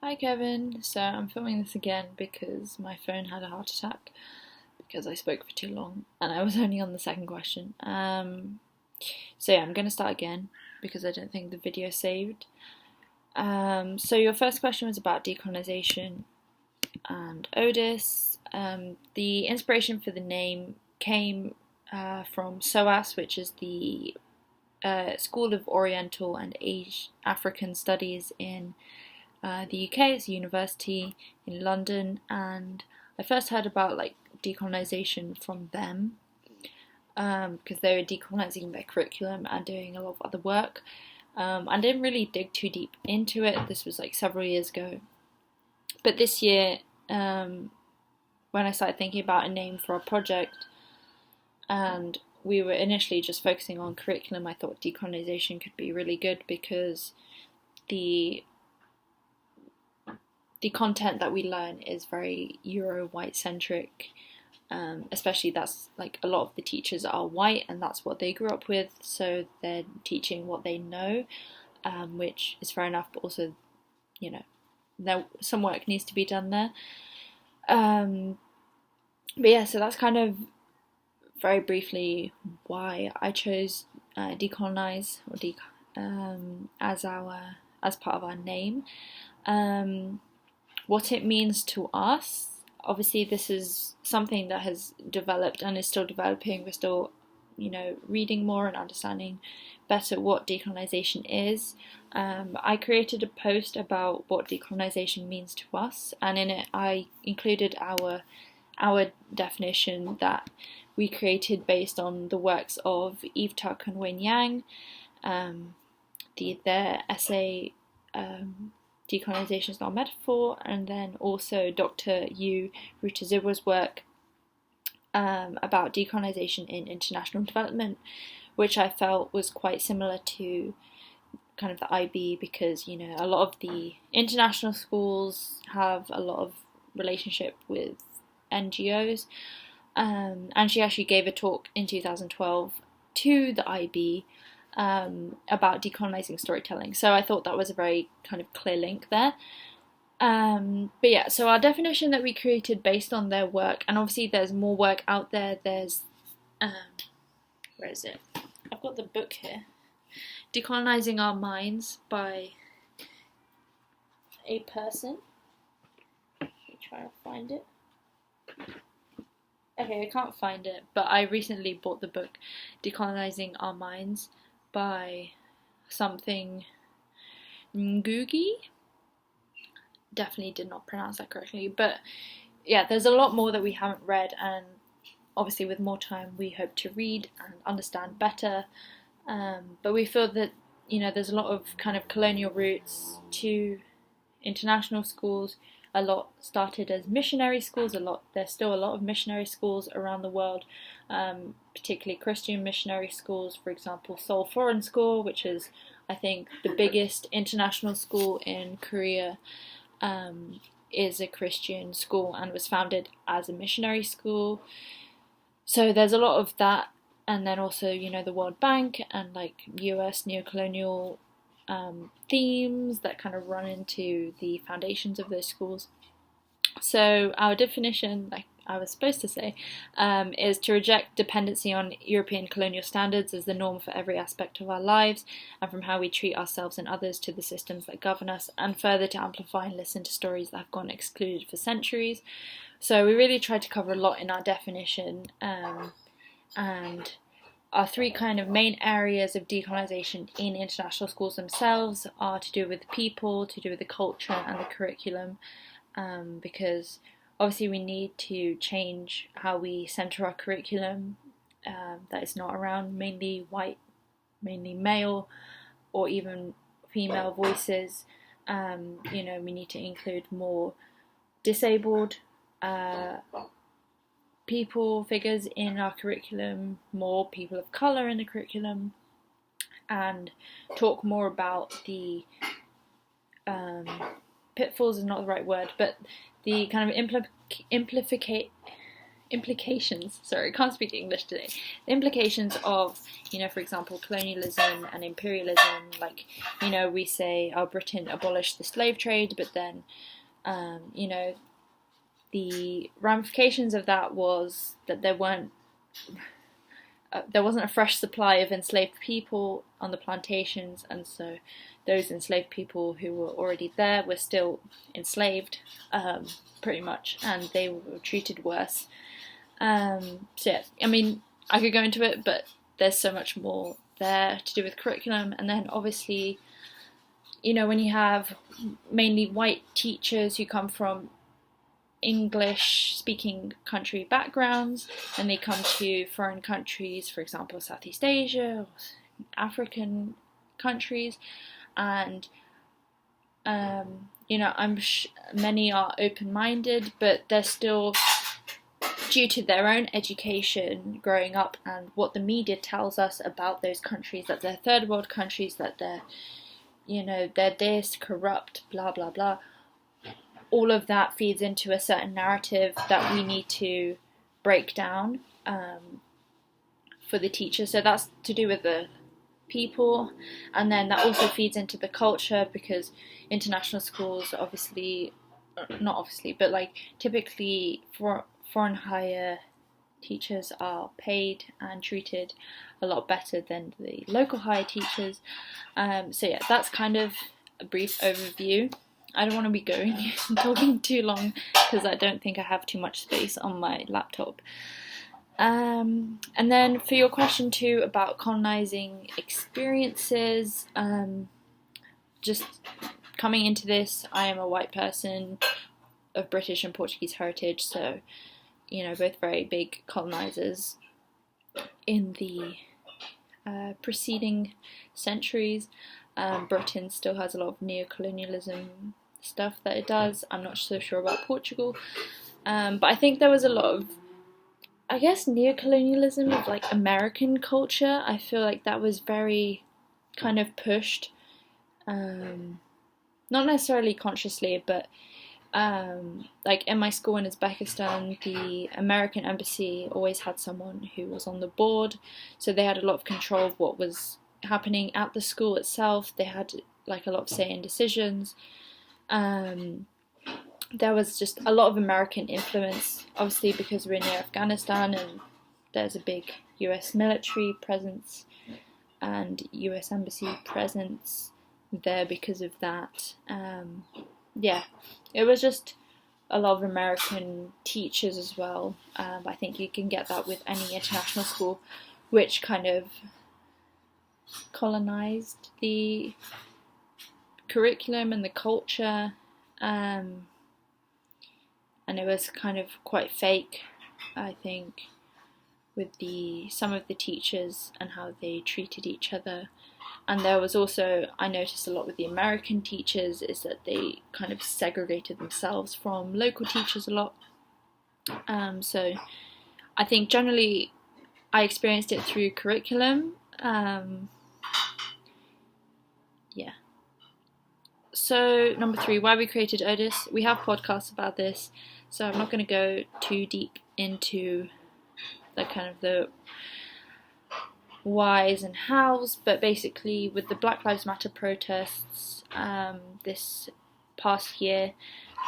Hi Kevin. So I'm filming this again because my phone had a heart attack because I spoke for too long and I was only on the second question. So yeah, I'm gonna start again because I don't think the video saved. So your first question was about decolonization and ODIS. The inspiration for the name came from SOAS, which is the School of Oriental and African Studies in the UK. It's a university in London, and I first heard about like decolonization from them because they were decolonizing their curriculum and doing a lot of other work. I didn't really dig too deep into it. This was like several years ago, but this year, when I started thinking about a name for our project, and we were initially just focusing on curriculum, I thought decolonization could be really good because the content that we learn is very Euro white centric, especially that's like a lot of the teachers are white and that's what they grew up with, so they're teaching what they know, which is fair enough, but also, you know, some work needs to be done there. But yeah, so that's kind of very briefly why I chose decolonize or as part of our name. What it means to us, obviously this is something that has developed and is still developing. We're still, reading more and understanding better what decolonization is. I created a post about what decolonization means to us, and in it I included our definition that we created based on the works of Eve Tuck and Wayne Yang, their essay Decolonization is Not a Metaphor, and then also Dr. Yu Rutaziwa's work about decolonization in international development, which I felt was quite similar to kind of the IB, because a lot of the international schools have a lot of relationship with NGOs, and she actually gave a talk in 2012 to the IB about decolonizing storytelling. So I thought that was a very kind of clear link there. But yeah, so our definition that we created based on their work, and obviously there's more work out there. There's, where is it? I've got the book here. Decolonizing Our Minds by a person. Let me try to find it. Okay, I can't find it, but I recently bought the book Decolonizing Our Minds by something Ngugi. Definitely did not pronounce that correctly, but yeah, there's a lot more that we haven't read, and obviously with more time we hope to read and understand better, but we feel that there's a lot of kind of colonial roots to international schools. A lot started as missionary schools. There's still a lot of missionary schools around the world, particularly Christian missionary schools. For example, Seoul Foreign School, which is, I think, the biggest international school in Korea, is a Christian school and was founded as a missionary school. So there's a lot of that, and then also the World Bank and like US neocolonial themes that kind of run into the foundations of those schools. So our definition, like I was supposed to say, is to reject dependency on European colonial standards as the norm for every aspect of our lives, and from how we treat ourselves and others to the systems that govern us, and further to amplify and listen to stories that have gone excluded for centuries. So we really tried to cover a lot in our definition, and our three kind of main areas of decolonization in international schools themselves are to do with people, to do with the culture and the curriculum, because obviously we need to change how we center our curriculum, that is not around mainly white, mainly male, or even female voices. We need to include more disabled figures in our curriculum, more people of colour in the curriculum, and talk more about the pitfalls is not the right word, but the kind of implications, sorry, I can't speak English today, the implications of, for example, colonialism and imperialism. Like, we say, oh, Britain abolished the slave trade, but then, the ramifications of that was that there wasn't a fresh supply of enslaved people on the plantations, and so those enslaved people who were already there were still enslaved, pretty much, and they were treated worse. So yeah, I mean, I could go into it, but there's so much more there to do with curriculum. And then obviously, when you have mainly white teachers who come from English-speaking country backgrounds, and they come to foreign countries, for example, Southeast Asia, or African countries, and many are open-minded, but they're still, due to their own education growing up and what the media tells us about those countries, that they're third world countries, that they're this, corrupt, blah blah blah, all of that feeds into a certain narrative that we need to break down for the teacher. So that's to do with the people, and then that also feeds into the culture, because international schools typically for foreign hire teachers are paid and treated a lot better than the local hire teachers. So yeah, that's kind of a brief overview. I don't want to be talking too long, because I don't think I have too much space on my laptop. And then for your question too about colonizing experiences, just coming into this, I am a white person of British and Portuguese heritage, so both very big colonizers in the preceding centuries. Britain still has a lot of neo-colonialism stuff that it does. I'm not so sure about Portugal, but I think there was a lot of, I guess, neo-colonialism of like American culture. I feel like that was very kind of pushed, not necessarily consciously, but like in my school in Uzbekistan, the American embassy always had someone who was on the board, so they had a lot of control of what was happening at the school itself. They had like a lot of say in decisions. There was just a lot of American influence, obviously because we're near Afghanistan and there's a big US military presence and US embassy presence there because of that. Yeah, it was just a lot of American teachers as well. I think you can get that with any international school, which kind of colonized the curriculum and the culture, and it was kind of quite fake, I think, with some of the teachers and how they treated each other. And there was also, I noticed a lot with the American teachers, is that they kind of segregated themselves from local teachers a lot. So I think generally I experienced it through curriculum. Yeah. So number 3, why we created ODIS. We have podcasts about this, so I'm not going to go too deep into the kind of the whys and hows, but basically with the Black Lives Matter protests this past year,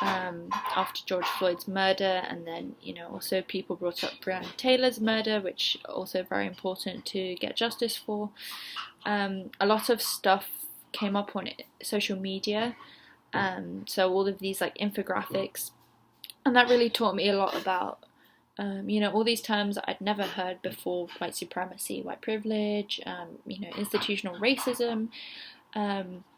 after George Floyd's murder, and then also people brought up Breonna Taylor's murder, which also very important to get justice for. A lot of stuff came up on social media, so all of these like infographics, and that really taught me a lot about all these terms I'd never heard before: white supremacy, white privilege, institutional racism,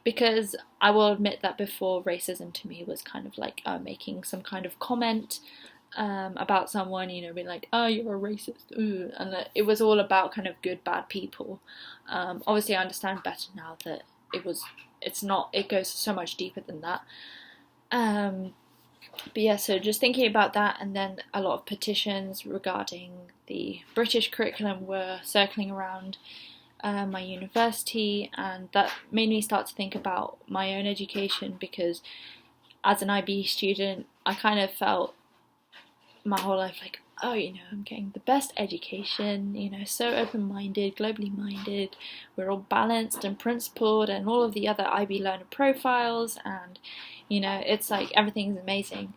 because I will admit that before, racism to me was kind of like making some kind of comment about someone, being like, oh, you're a racist, ooh, and that it was all about kind of good, bad people. Obviously I understand better now that it goes so much deeper than that. But yeah, so just thinking about that, and then a lot of petitions regarding the British curriculum were circling around my university, and that made me start to think about my own education, because as an IB student I kind of felt my whole life like, oh, I'm getting the best education, so open-minded, globally minded, we're all balanced and principled, and all of the other IB learner profiles, and, it's like everything is amazing.